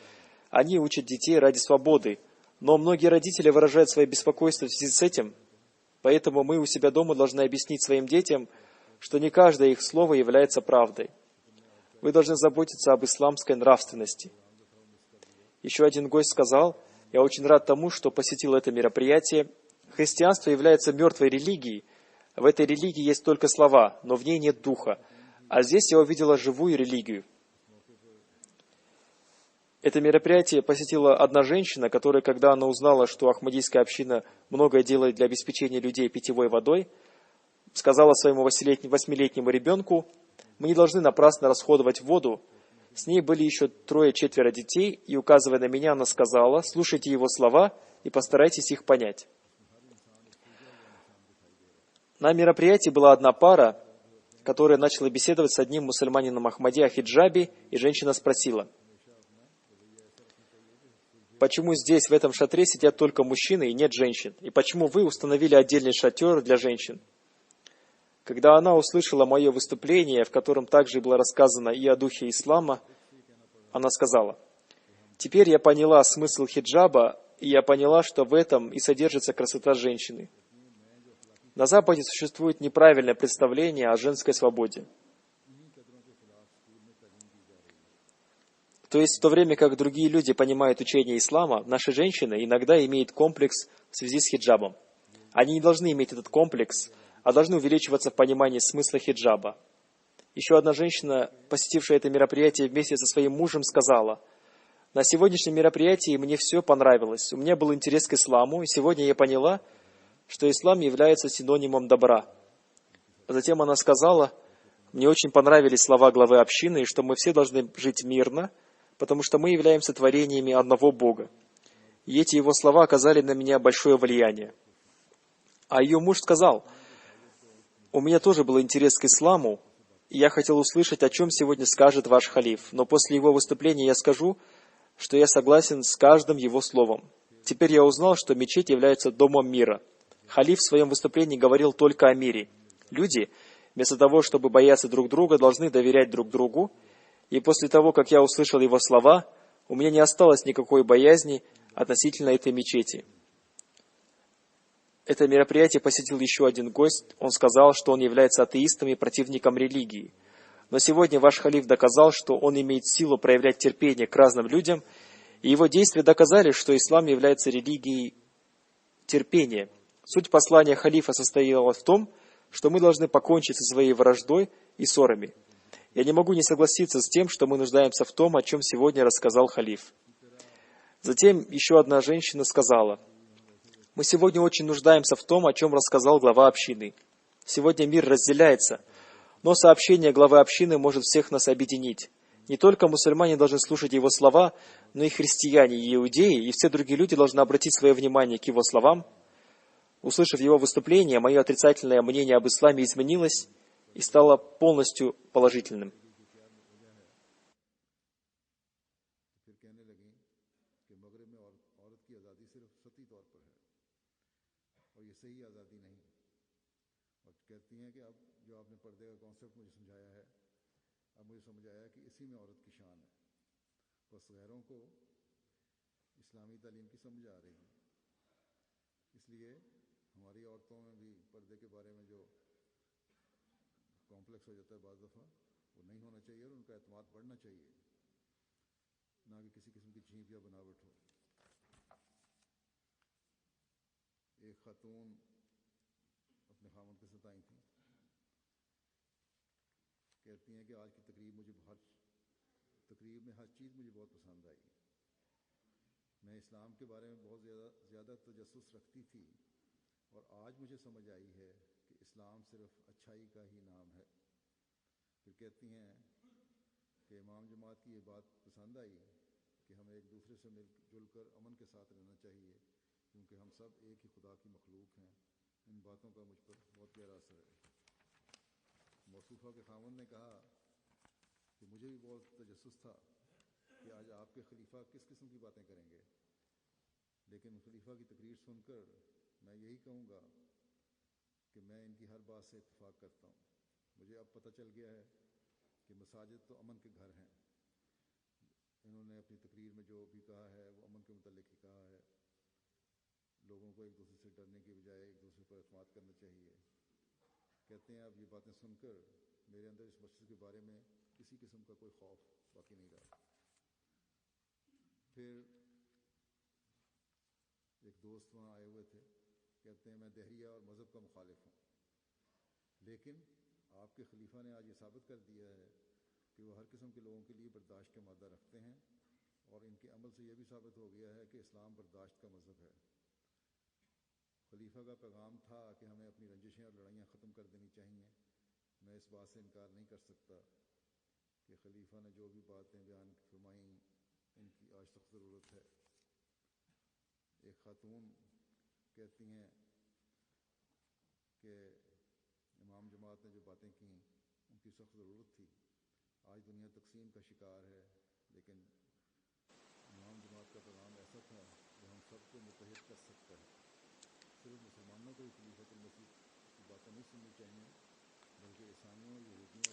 они учат детей ради свободы, но многие родители выражают свое беспокойство в связи с этим, поэтому мы у себя дома должны объяснить своим детям, что не каждое их слово является правдой. Вы должны заботиться об исламской нравственности». Еще один гость сказал: «Я очень рад тому, что посетил это мероприятие. Христианство является мертвой религией. В этой религии есть только слова, но в ней нет духа. А здесь я увидела живую религию». Это мероприятие посетила одна женщина, которая, когда она узнала, что Ахмадийская община многое делает для обеспечения людей питьевой водой, сказала своему 8-летнему ребенку: «Мы не должны напрасно расходовать воду». С ней были еще 3-4 детей, и, указывая на меня, она сказала: «Слушайте его слова и постарайтесь их понять». На мероприятии была одна пара, которая начала беседовать с одним мусульманином Ахмади о хиджабе, и женщина спросила: «Почему здесь, в этом шатре, сидят только мужчины и нет женщин? И почему вы установили отдельный шатер для женщин?» Когда она услышала мое выступление, в котором также было рассказано и о духе ислама, она сказала: «Теперь я поняла смысл хиджаба, и я поняла, что в этом и содержится красота женщины. На Западе существует неправильное представление о женской свободе». То есть, в то время как другие люди понимают учение ислама, наши женщины иногда имеют комплекс в связи с хиджабом. Они не должны иметь этот комплекс, а должны увеличиваться в понимании смысла хиджаба. Еще одна женщина, посетившая это мероприятие вместе со своим мужем, сказала: «На сегодняшнем мероприятии мне все понравилось. У меня был интерес к исламу, и сегодня я поняла, что ислам является синонимом добра». Затем она сказала: «Мне очень понравились слова главы общины, и что мы все должны жить мирно, потому что мы являемся творениями одного Бога». И эти его слова оказали на меня большое влияние. А ее муж сказал: «У меня тоже был интерес к исламу, и я хотел услышать, о чем сегодня скажет ваш халиф, но после его выступления я скажу, что я согласен с каждым его словом. Теперь я узнал, что мечеть является домом мира. Халиф в своем выступлении говорил только о мире. Люди, вместо того, чтобы бояться друг друга, должны доверять друг другу, и после того, как я услышал его слова, у меня не осталось никакой боязни относительно этой мечети». Это мероприятие посетил еще один гость. Он сказал, что он является атеистом и противником религии. Но сегодня ваш халиф доказал, что он имеет силу проявлять терпение к разным людям, и его действия доказали, что ислам является религией терпения. Суть послания халифа состояла в том, что мы должны покончить со своей враждой и ссорами. Я не могу не согласиться с тем, что мы нуждаемся в том, о чем сегодня рассказал халиф. Затем еще одна женщина сказала: мы сегодня очень нуждаемся в том, о чем рассказал глава общины. Сегодня мир разделяется, но сообщение главы общины может всех нас объединить. Не только мусульмане должны слушать его слова, но и христиане, и иудеи, и все другие люди должны обратить свое внимание к его словам. Услышав его выступление, мое отрицательное мнение об исламе изменилось и стало полностью положительным.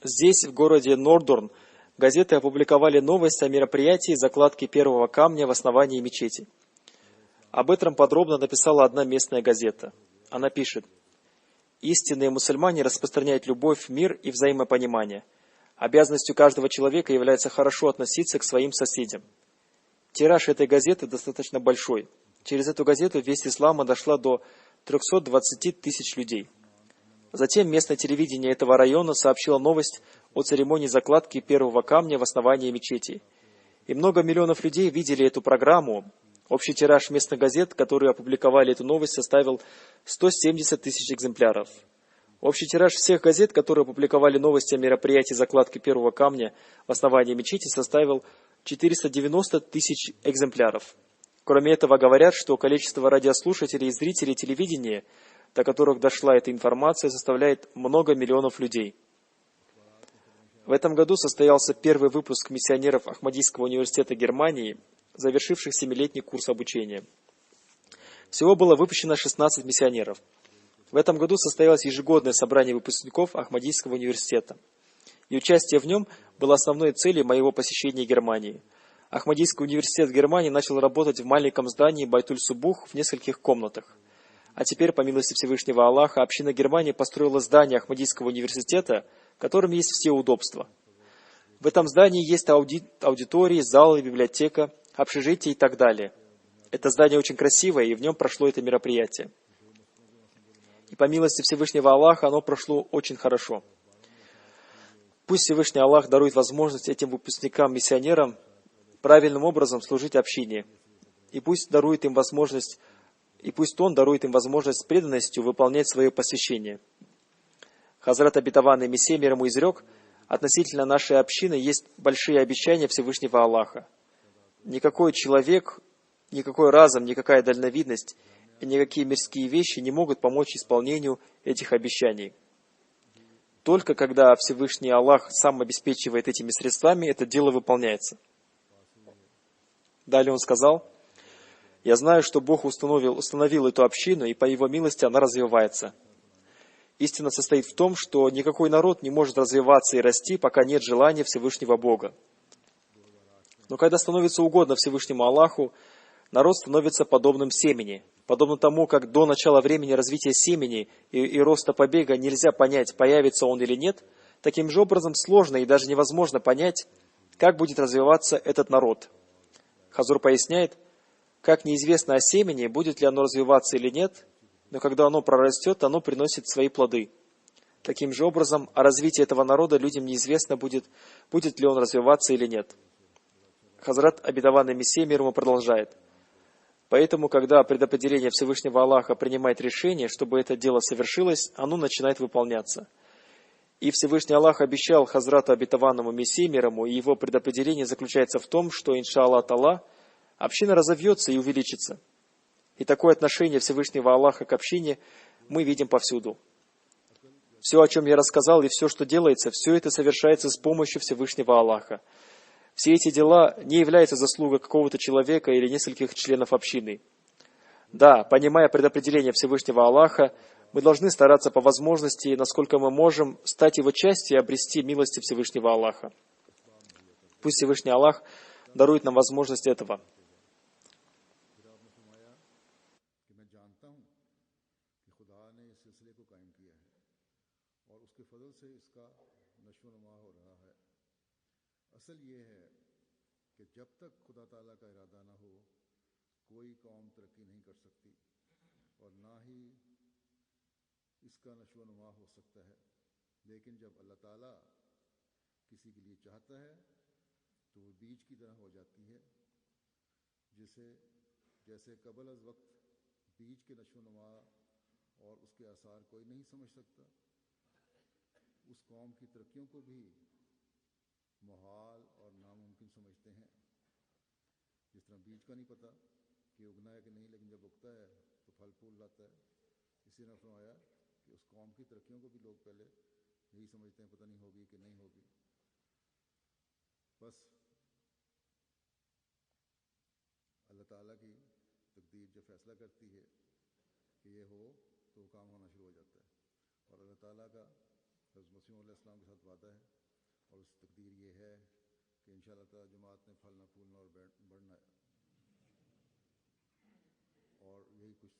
Здесь, в городе Нордорн, газеты опубликовали новость о мероприятии закладки первого камня в основании мечети. Об этом подробно написала одна местная газета. Она пишет: «Истинные мусульмане распространяют любовь, мир и взаимопонимание. Обязанностью каждого человека является хорошо относиться к своим соседям». Тираж этой газеты достаточно большой. Через эту газету весть ислама дошла до 320 тысяч людей. Затем местное телевидение этого района сообщило новость о церемонии закладки первого камня в основании мечети. И много миллионов людей видели эту программу. Общий тираж местных газет, которые опубликовали эту новость, составил 170 тысяч экземпляров. Общий тираж всех газет, которые опубликовали новости о мероприятии закладки первого камня в основании мечети, составил 490 тысяч экземпляров. Кроме этого, говорят, что количество радиослушателей и зрителей телевидения, до которых дошла эта информация, составляет много миллионов людей. В этом году состоялся первый выпуск миссионеров Ахмадийского университета Германии, завершивших 7-летний курс обучения. Всего было выпущено 16 миссионеров. В этом году состоялось ежегодное собрание выпускников Ахмадийского университета. И участие в нем было основной целью моего посещения Германии. Ахмадийский университет в Германии начал работать в маленьком здании Байтуль-Субух в нескольких комнатах. А теперь, по милости Всевышнего Аллаха, община Германии построила здание Ахмадийского университета, в котором есть все удобства. В этом здании есть аудитории, залы, библиотека, общежитие и так далее. Это здание очень красивое, и в нем прошло это мероприятие. И по милости Всевышнего Аллаха оно прошло очень хорошо. Пусть Всевышний Аллах дарует возможность этим выпускникам-миссионерам правильным образом служить общине. И пусть Он дарует им возможность с преданностью выполнять свое посвящение. Хазрат обетованный Мессия мир ему изрек: относительно нашей общины есть большие обещания Всевышнего Аллаха. Никакой человек, никакой разум, никакая дальновидность и никакие мирские вещи не могут помочь исполнению этих обещаний. Только когда Всевышний Аллах сам обеспечивает этими средствами, это дело выполняется. Далее он сказал: «Я знаю, что Бог установил эту общину, и по Его милости она развивается. Истина состоит в том, что никакой народ не может развиваться и расти, пока нет желания Всевышнего Бога. Но когда становится угодно Всевышнему Аллаху, народ становится подобным семени. Подобно тому, как до начала времени развития семени и роста побега нельзя понять, появится он или нет, таким же образом сложно и даже невозможно понять, как будет развиваться этот народ». Хазур поясняет: как неизвестно о семени, будет ли оно развиваться или нет, но когда оно прорастет, оно приносит свои плоды. Таким же образом, о развитии этого народа людям неизвестно, будет ли он развиваться или нет. Хазрат обетованный Мессия мир ему продолжает: поэтому, когда предопределение Всевышнего Аллаха принимает решение, чтобы это дело совершилось, оно начинает выполняться. И Всевышний Аллах обещал Хазрату обетованному Мессии мир ему, и его предопределение заключается в том, что, иншаллах Та'ала, община разовьется и увеличится. И такое отношение Всевышнего Аллаха к общине мы видим повсюду. Все, о чем я рассказал, и все, что делается, все это совершается с помощью Всевышнего Аллаха. Все эти дела не являются заслугой какого-то человека или нескольких членов общины. Да, понимая предопределение Всевышнего Аллаха, мы должны стараться по возможности, насколько мы можем, стать его частью и обрести милости Всевышнего Аллаха. Пусть Всевышний Аллах дарует нам возможность этого. इसका नशो नुमा हो सकता है, लेकिन जब अल्लाह ताला किसी के लिए चाहता है तो वो बीज की तरह हो जाती है, जैसे कबल अज़ वक्त बीज के नशो नुमा और उसके आसार कोई नहीं समझ सकता, उस कौम की तरक्कियों को भी मुहाल और नामुमकिन समझते हैं। जिस तरह बीज का नहीं पता कि उगना है कि नहीं, लेकिन जब उगता है तो फल फूल लाता है, इसी तरह फरमाया कि उस कौम की तरक्कियों को भी लोग पहले यही समझते हैं, पता नहीं होगी कि नहीं होगी। बस अल्लाह ताला की तकदीर जब फैसला करती है कि ये हो तो वो काम होना शुरू हो जाता है। और अल्लाह ताला का हज़रत मसीह अलैहि सलाम के साथ वादा है, और उस तकदीर ये है कि इंशाअल्लाह ताला जमात ने फलना फूलना और बढ़ना है। और यही कुछ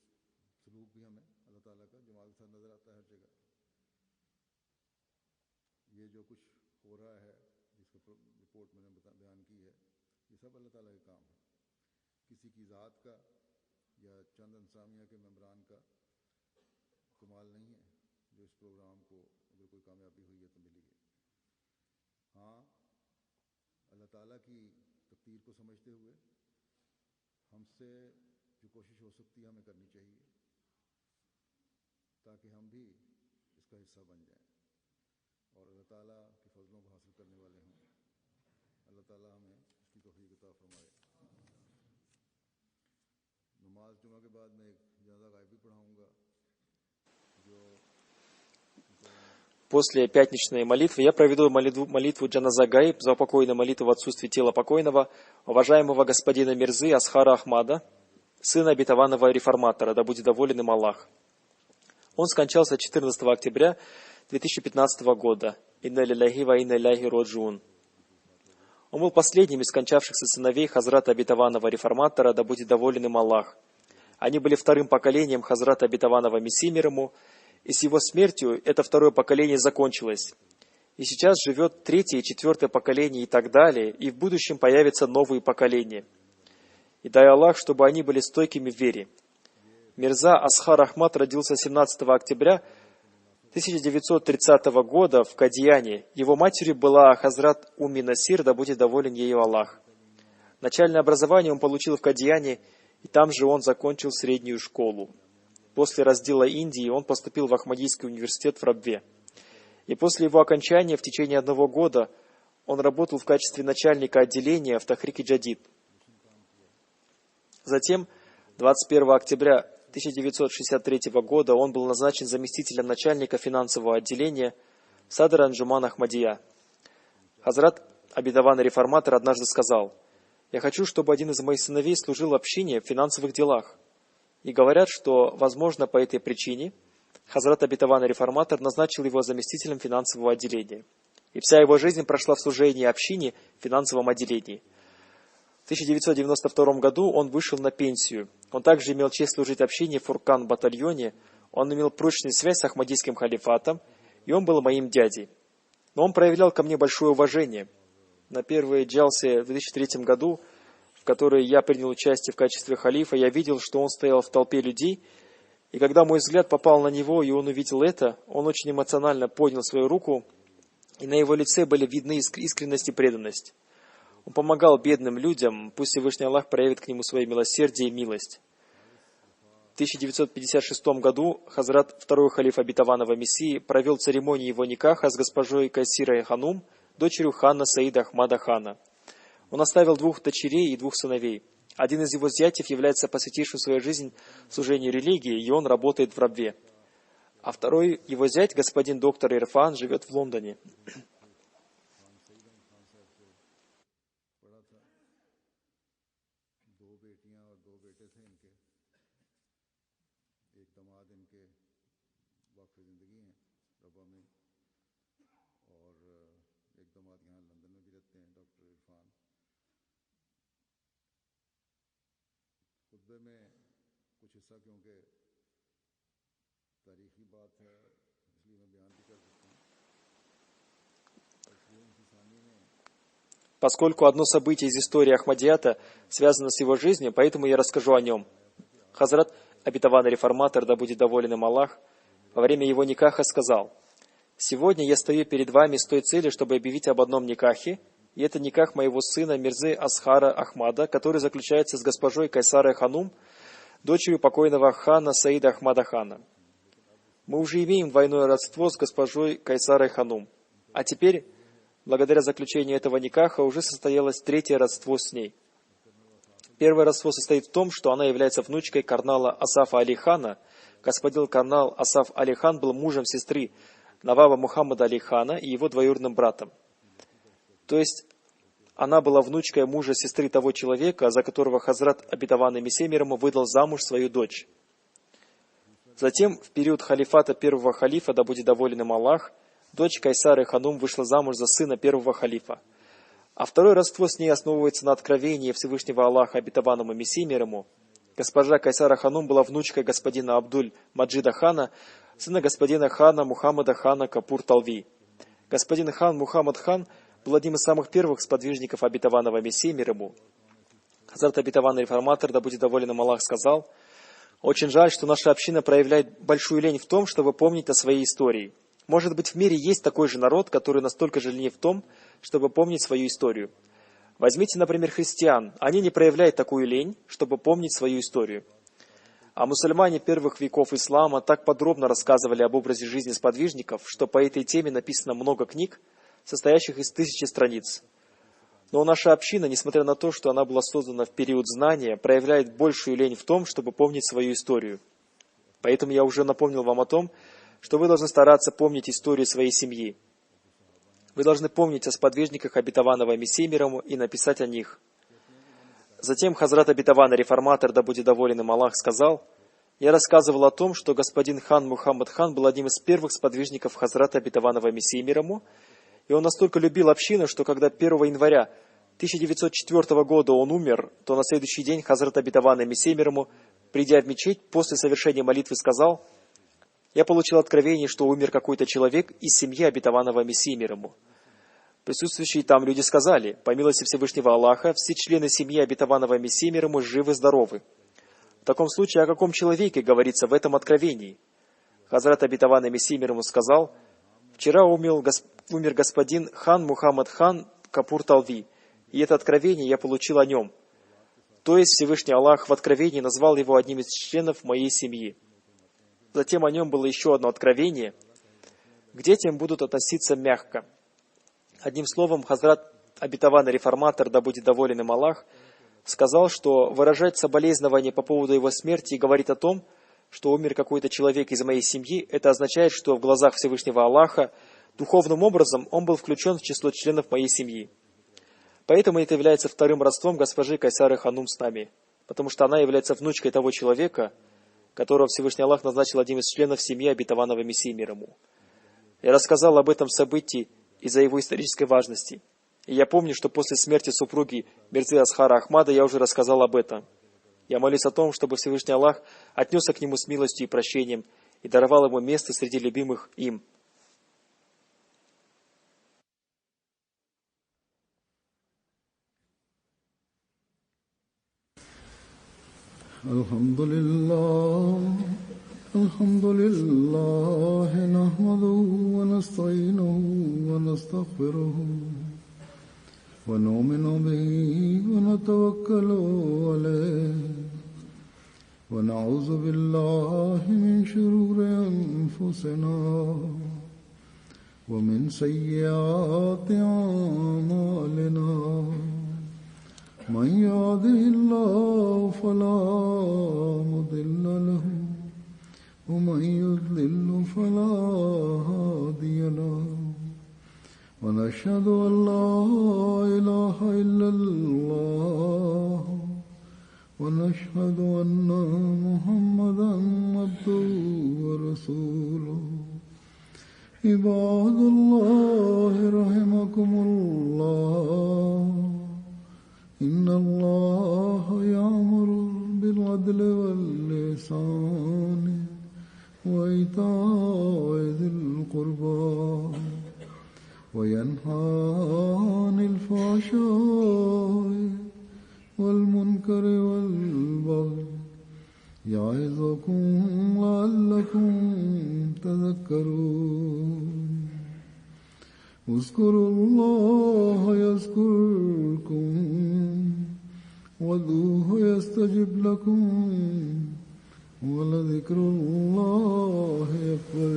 सलूक भी हमें अल्लाह ताला का जमात के साथ नज़र आता है हर जगह। ये जो कुछ हो रहा है, जिसको रिपोर्ट मैंने बयान की है, ये सब अल्लाह ताला के काम है। किसी की ज़ात का या चंद इंसामिया के मेंबरान का कमाल नहीं है जो इस प्रोग्राम को अगर कोई कामयाबी हुई है तो मिली है। हाँ, अल्लाह ताला की तकदीर को समझते हुए हमसे जो कोशिश हो सकती है हमें करनी चाहिए, ताकि हम भी इसका हिस्सा बन जाएं और अल्लाह ताला के फजलों को हासिल करने वाले हों। अल्लाह ताला हमें इसकी तौफीक अता फरमाए। नमाज जुमा के बाद मैं एक जनाज़ा गायब भी पढ़ाऊँगा। После пятничной молитвы я проведу молитву Джаназа Гаиб за упокойную молитву в отсутствии тела покойного, уважаемого господина Мирзы Асхара Ахмада, сына обетованного реформатора, да будет доволен им Аллах. Он скончался 14 октября 2015 года. Инна лилляхи ва инна иляйхи роджиун. Он был последним из скончавшихся сыновей Хазрата обетованного реформатора, да будет доволен им Аллах. Они были вторым поколением Хазрата обетованного Мессии мир ему, и с его смертью это второе поколение закончилось. И сейчас живет третье и четвертое поколение и так далее, и в будущем появятся новые поколения. И дай Аллах, чтобы они были стойкими в вере. Мирза Асхар Ахмад родился 17 октября 1930 года в Кадьяне его матерью была Хазрат Умми Насир, да будет доволен ею Аллах. Начальное образование он получил в Кадьяне, и там же он закончил среднюю школу. После раздела Индии он поступил в Ахмадийский университет в Рабве. И после его окончания в течение 1 года он работал в качестве начальника отделения в Тахрике Джадид. Затем, 21 октября 1963 года, он был назначен заместителем начальника финансового отделения Садр Анджуман Ахмадия. Хазрат обетованный реформатор однажды сказал: «Я хочу, чтобы один из моих сыновей служил общине в финансовых делах». И говорят, что, возможно, по этой причине Хазрат обетованный реформатор назначил его заместителем финансового отделения. И вся его жизнь прошла в служении общине в финансовом отделении. В 1992 году он вышел на пенсию. Он также имел честь служить общине в Фуркан-батальоне. Он имел прочную связь с Ахмадийским халифатом, и он был моим дядей. Но он проявлял ко мне большое уважение. На первой джалсе в 2003 году, в которой я принял участие в качестве халифа, я видел, что он стоял в толпе людей, и когда мой взгляд попал на него, и он увидел это, он очень эмоционально поднял свою руку, и на его лице были видны искренность и преданность. Он помогал бедным людям, пусть Всевышний Аллах проявит к нему свое милосердие и милость. В 1956 году Хазрат, второй халиф обетованного Мессии, провел церемонию его никаха с госпожой Кайсирой Ханум, дочерью хана Саида Ахмада хана. Он оставил 2 дочерей и 2 сыновей. Один из его зятьев является посвятившим свою жизнь служению религии, и он работает в Рабве. А второй его зять, господин доктор Ирфан, живет в Лондоне. Поскольку одно событие из истории Ахмадията связано с его жизнью, поэтому я расскажу о нем. Хазрат, обетованный реформатор, да будет доволен им Аллах, во время его никаха сказал: «Сегодня я стою перед вами с той целью, чтобы объявить об одном никахе, и это никах моего сына Мирзы Асхара Ахмада, который заключается с госпожой Кайсарой Ханум, дочерью покойного хана Саида Ахмада хана. Мы уже имеем двойное родство с госпожой Кайсарой Ханум, а теперь, благодаря заключению этого никаха, уже состоялось 3-е родство с ней. Первое родство состоит в том, что она является внучкой карнала Асафа Али хана. Господин карнал Асаф Али хан был мужем сестры Наваба Мухаммада Али хана и его двоюродным братом. То есть, она была внучкой мужа сестры того человека, за которого Хазрат обетованный Мессия мир ему выдал замуж свою дочь. Затем, в период халифата первого халифа, да будет доволен им Аллах, дочь Кайсары Ханум вышла замуж за сына первого халифа. А второе родство с ней основывается на откровении Всевышнего Аллаха обетованному Мессии мир ему. Госпожа Кайсара Ханум была внучкой господина Абдуль Маджида хана, сына господина хана Мухаммада хана Капур Талви. Господин хан Мухаммад хан был одним из самых первых сподвижников обетованного Мессии мир ему. Хазрат обетованный реформатор, да будет доволен им Аллах, сказал: «Очень жаль, что наша община проявляет большую лень в том, чтобы помнить о своей истории. Может быть, в мире есть такой же народ, который настолько же ленив в том, чтобы помнить свою историю. Возьмите, например, христиан. Они не проявляют такую лень, чтобы помнить свою историю. А мусульмане первых веков ислама так подробно рассказывали об образе жизни сподвижников, что по этой теме написано много книг, состоящих из 1000 страниц. Но наша община, несмотря на то, что она была создана в период знания, проявляет большую лень в том, чтобы помнить свою историю. Поэтому я уже напомнил вам о том, что вы должны стараться помнить историю своей семьи. Вы должны помнить о сподвижниках обетованного Мессии мир ему и написать о них». Затем Хазрат обетованный реформатор, да будет доволен им Аллах, сказал: «Я рассказывал о том, что господин хан Мухаммад хан был одним из первых сподвижников Хазрата обетованного Мессии мир ему, и он настолько любил общину, что когда 1 января 1904 года он умер, то на следующий день Хазрат обетованный Мессия мир ему, придя в мечеть, после совершения молитвы сказал: «Я получил откровение, что умер какой-то человек из семьи обетованного Мессии мир ему». Присутствующие там люди сказали: «По милости Всевышнего Аллаха, все члены семьи обетованного Мессии мир ему живы-здоровы». В таком случае о каком человеке говорится в этом откровении? Хазрат обетованный Мессия мир ему сказал: «Вчера умер господин хан Мухаммад хан Капур Талви, и это откровение я получил о нем». То есть Всевышний Аллах в откровении назвал его одним из членов моей семьи. Затем о нем было еще одно откровение. К детям будут относиться мягко. Одним словом, Хазрат обетованный реформатор, да будет доволен им Аллах, сказал, что выражать соболезнования по поводу его смерти и говорит о том, что умер какой-то человек из моей семьи, это означает, что в глазах Всевышнего Аллаха духовным образом он был включен в число членов моей семьи. Поэтому это является вторым родством госпожи Кайсары Ханум с нами, потому что она является внучкой того человека, которого Всевышний Аллах назначил одним из членов семьи обетованного Мессии мир ему. Я рассказал об этом событии из-за его исторической важности. И я помню, что после смерти супруги Мирзы Асхара Ахмада я уже рассказал об этом. Я молюсь о том, чтобы Всевышний Аллах отнесся к нему с милостью и прощением и даровал ему место среди любимых им. الحمد لله نحمده ونستعينه ونستغفره ونؤمن به ونتوكل عليه ونعوذ بالله من شرور أنفسنا ومن سيئات أعمالنا من يهده الله فلا مضل له ومن يضلل فلا هادي له ونشهد أن لا إله إلا الله ونشهد أن محمدا عبده ورسوله عباد الله رحمكم الله إن الله يأمر بالعدل والإحسان وإيتاء ذي القربى وينهى عن الفحشاء والمنكر والبغي يعظكم لعلكم تذكرون اذكروا الله يذكركم وادعوه يستجب لكم ولذكر الله أكبر